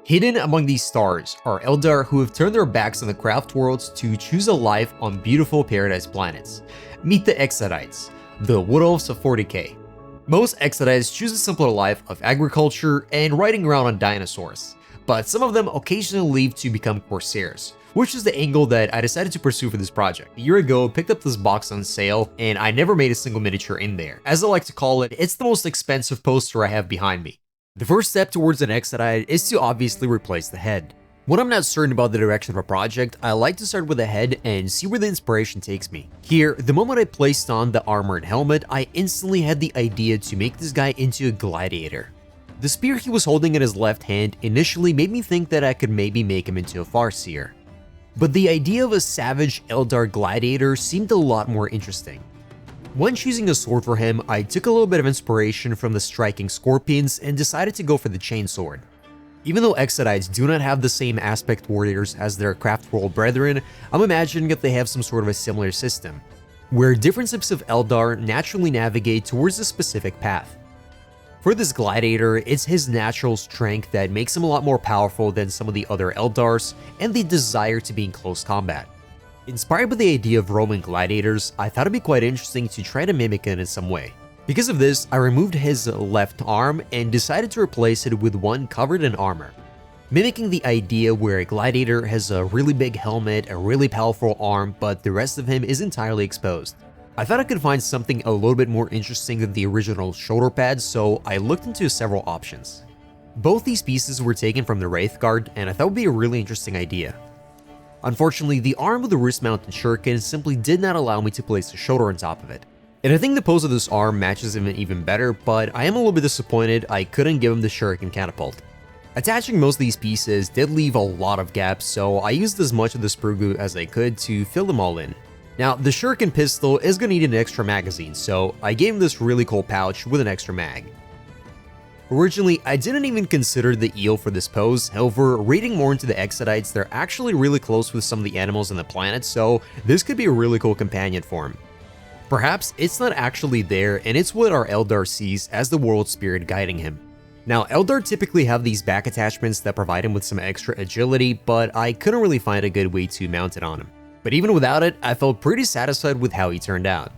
Hidden among these stars are Eldar who have turned their backs on the craft worlds to choose a life on beautiful paradise planets. Meet the Exodites, the Wood Elves of 40k. Most Exodites choose a simpler life of agriculture and riding around on dinosaurs, but some of them occasionally leave to become Corsairs, which is the angle that I decided to pursue for this project. A year ago, I picked up this box on sale, and I never made a single miniature in there. As I like to call it, it's the most expensive poster I have behind me. The first step towards an Exodite is to obviously replace the head. When I'm not certain about the direction of a project, I like to start with the head and see where the inspiration takes me. Here, the moment I placed on the armor and helmet, I instantly had the idea to make this guy into a gladiator. The spear he was holding in his left hand initially made me think that I could maybe make him into a farseer. But the idea of a savage Eldar gladiator seemed a lot more interesting. When choosing a sword for him, I took a little bit of inspiration from the striking scorpions and decided to go for the chainsword. Even though Exodites do not have the same aspect warriors as their craft world brethren, I'm imagining that they have some sort of a similar system, where different types of Eldar naturally navigate towards a specific path. For this gladiator, it's his natural strength that makes him a lot more powerful than some of the other Eldars, and the desire to be in close combat. Inspired by the idea of Roman gladiators, I thought it'd be quite interesting to try to mimic it in some way. Because of this, I removed his left arm and decided to replace it with one covered in armor. Mimicking the idea where a gladiator has a really big helmet, a really powerful arm, but the rest of him is entirely exposed. I thought I could find something a little bit more interesting than the original shoulder pads, so I looked into several options. Both these pieces were taken from the Wraith Guard, and I thought it would be a really interesting idea. Unfortunately, the arm with the wrist-mounted shuriken simply did not allow me to place the shoulder on top of it. And I think the pose of this arm matches him even better, but I am a little bit disappointed I couldn't give him the shuriken catapult. Attaching most of these pieces did leave a lot of gaps, so I used as much of the sprue glue as I could to fill them all in. Now, the shuriken pistol is going to need an extra magazine, so I gave him this really cool pouch with an extra mag. Originally, I didn't even consider the eel for this pose, however, reading more into the Exodites, they're actually really close with some of the animals on the planet, so this could be a really cool companion for him. Perhaps it's not actually there, and it's what our Eldar sees as the world spirit guiding him. Now, Eldar typically have these back attachments that provide him with some extra agility, but I couldn't really find a good way to mount it on him. But even without it, I felt pretty satisfied with how he turned out.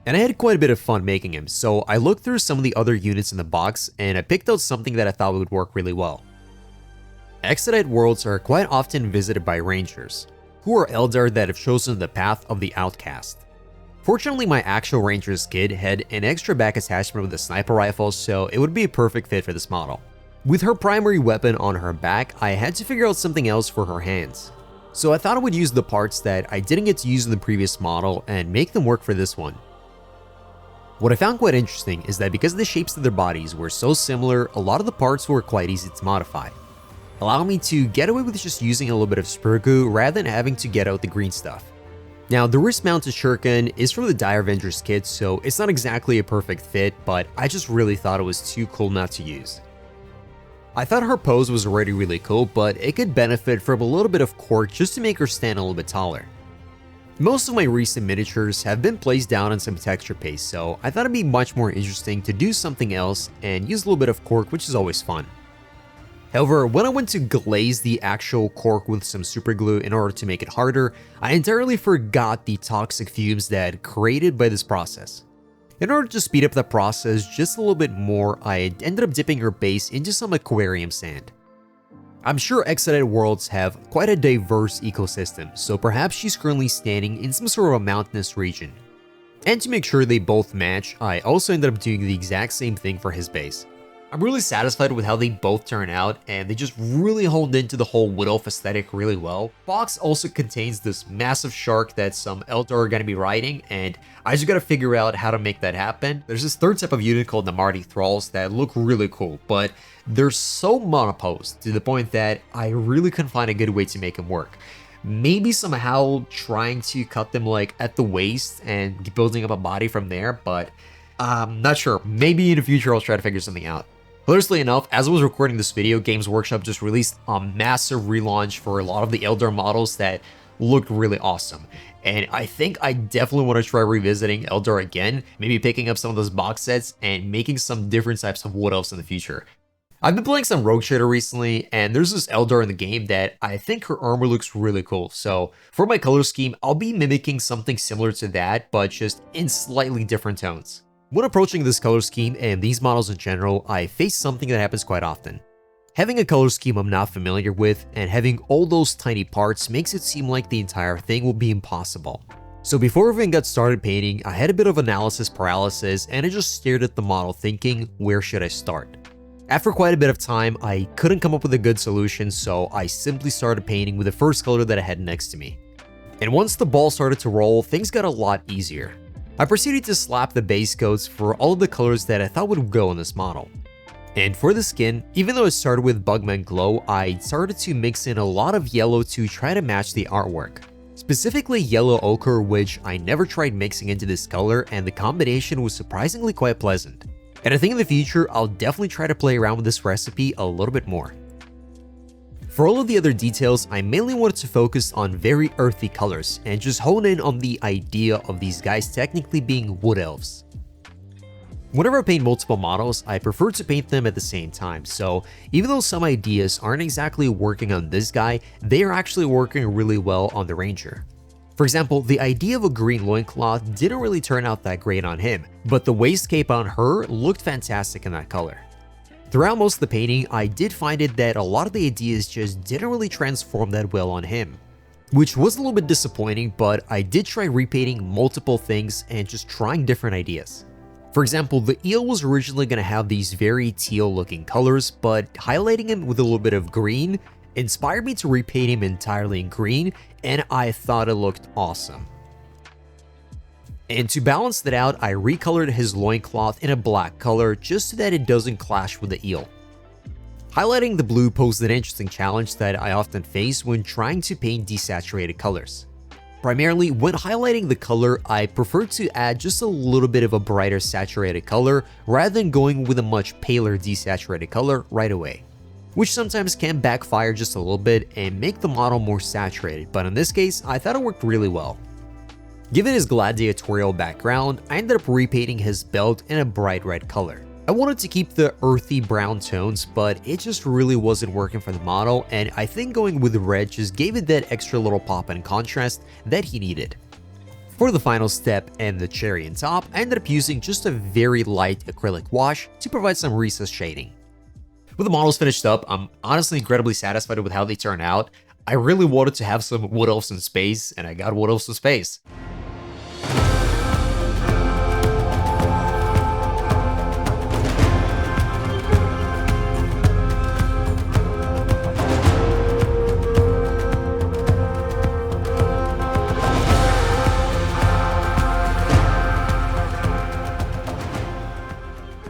And I had quite a bit of fun making him, so I looked through some of the other units in the box and I picked out something that I thought would work really well. Exodite worlds are quite often visited by rangers, who are Eldar that have chosen the path of the outcast. Fortunately, my actual ranger's kid had an extra back attachment with a sniper rifle, so it would be a perfect fit for this model. With her primary weapon on her back, I had to figure out something else for her hands. So I thought I would use the parts that I didn't get to use in the previous model and make them work for this one. What I found quite interesting is that because the shapes of their bodies were so similar, a lot of the parts were quite easy to modify, allowing me to get away with just using a little bit of sprue glue rather than having to get out the green stuff. Now, the wrist-mounted shuriken is from the Avengers kit, so it's not exactly a perfect fit, but I just really thought it was too cool not to use. I thought her pose was already really cool, but it could benefit from a little bit of cork just to make her stand a little bit taller. Most of my recent miniatures have been placed down on some texture paste, so I thought it'd be much more interesting to do something else and use a little bit of cork, which is always fun. However, when I went to glaze the actual cork with some super glue in order to make it harder, I entirely forgot the toxic fumes that created by this process. In order to speed up the process just a little bit more, I ended up dipping her base into some aquarium sand. I'm sure Exodite worlds have quite a diverse ecosystem, so perhaps she's currently standing in some sort of a mountainous region. And to make sure they both match, I also ended up doing the exact same thing for his base. I'm really satisfied with how they both turn out, and they just really honed into the whole Wood Elf aesthetic really well. Box also contains this massive shark that some Eldar are going to be riding, and I just gotta figure out how to make that happen. There's this third type of unit called the Mardi Thralls that look really cool, but they're so monoposed to the point that I really couldn't find a good way to make them work. Maybe somehow trying to cut them like at the waist and building up a body from there, but I'm not sure. Maybe in the future I'll try to figure something out. Hilariously enough, as I was recording this video, Games Workshop just released a massive relaunch for a lot of the Eldar models that looked really awesome. And I think I definitely want to try revisiting Eldar again, maybe picking up some of those box sets and making some different types of Wood Elves in the future. I've been playing some Rogue Trader recently, and there's this Eldar in the game that I think her armor looks really cool. So for my color scheme, I'll be mimicking something similar to that, but just in slightly different tones. When approaching this color scheme and these models in general, I face something that happens quite often. Having a color scheme I'm not familiar with and having all those tiny parts makes it seem like the entire thing will be impossible. So before we even got started painting, I had a bit of analysis paralysis and I just stared at the model thinking, where should I start? After quite a bit of time, I couldn't come up with a good solution, so I simply started painting with the first color that I had next to me. And once the ball started to roll, things got a lot easier. I proceeded to slap the base coats for all of the colors that I thought would go on this model. And for the skin, even though it started with Bugman Glow, I started to mix in a lot of yellow to try to match the artwork. Specifically yellow ochre, which I never tried mixing into this color, and the combination was surprisingly quite pleasant. And I think in the future, I'll definitely try to play around with this recipe a little bit more. For all of the other details, I mainly wanted to focus on very earthy colors and just hone in on the idea of these guys technically being wood elves. Whenever I paint multiple models, I prefer to paint them at the same time, so even though some ideas aren't exactly working on this guy, they are actually working really well on the Ranger. For example, the idea of a green loincloth didn't really turn out that great on him, but the waist cape on her looked fantastic in that color. Throughout most of the painting, I did find it that a lot of the ideas just didn't really transform that well on him, which was a little bit disappointing, but I did try repainting multiple things and just trying different ideas. For example, the eel was originally going to have these very teal looking colors, but highlighting him with a little bit of green inspired me to repaint him entirely in green, and I thought it looked awesome. And to balance that out, I recolored his loincloth in a black color just so that it doesn't clash with the eel. Highlighting the blue posed an interesting challenge that I often face when trying to paint desaturated colors. Primarily, when highlighting the color, I prefer to add just a little bit of a brighter saturated color rather than going with a much paler desaturated color right away, which sometimes can backfire just a little bit and make the model more saturated, but in this case, I thought it worked really well. Given his gladiatorial background, I ended up repainting his belt in a bright red color. I wanted to keep the earthy brown tones, but it just really wasn't working for the model, and I think going with the red just gave it that extra little pop and contrast that he needed. For the final step and the cherry on top, I ended up using just a very light acrylic wash to provide some recessed shading. With the models finished up, I'm honestly incredibly satisfied with how they turned out. I really wanted to have some wood elves in space, and I got wood elves in space.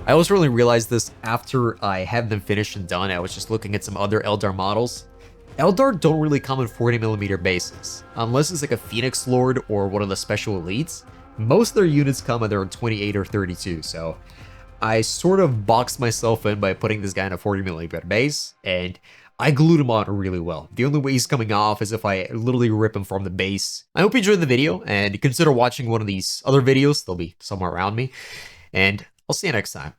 I also really realized this after I had them finished and done. I was just looking at some other Eldar models. Eldar don't really come in 40mm bases, unless it's like a Phoenix Lord or one of the special elites. Most of their units come either in 28 or 32, so I sort of boxed myself in by putting this guy in a 40mm base, and I glued him on really well. The only way he's coming off is if I literally rip him from the base. I hope you enjoyed the video, and consider watching one of these other videos. They'll be somewhere around me, and I'll see you next time.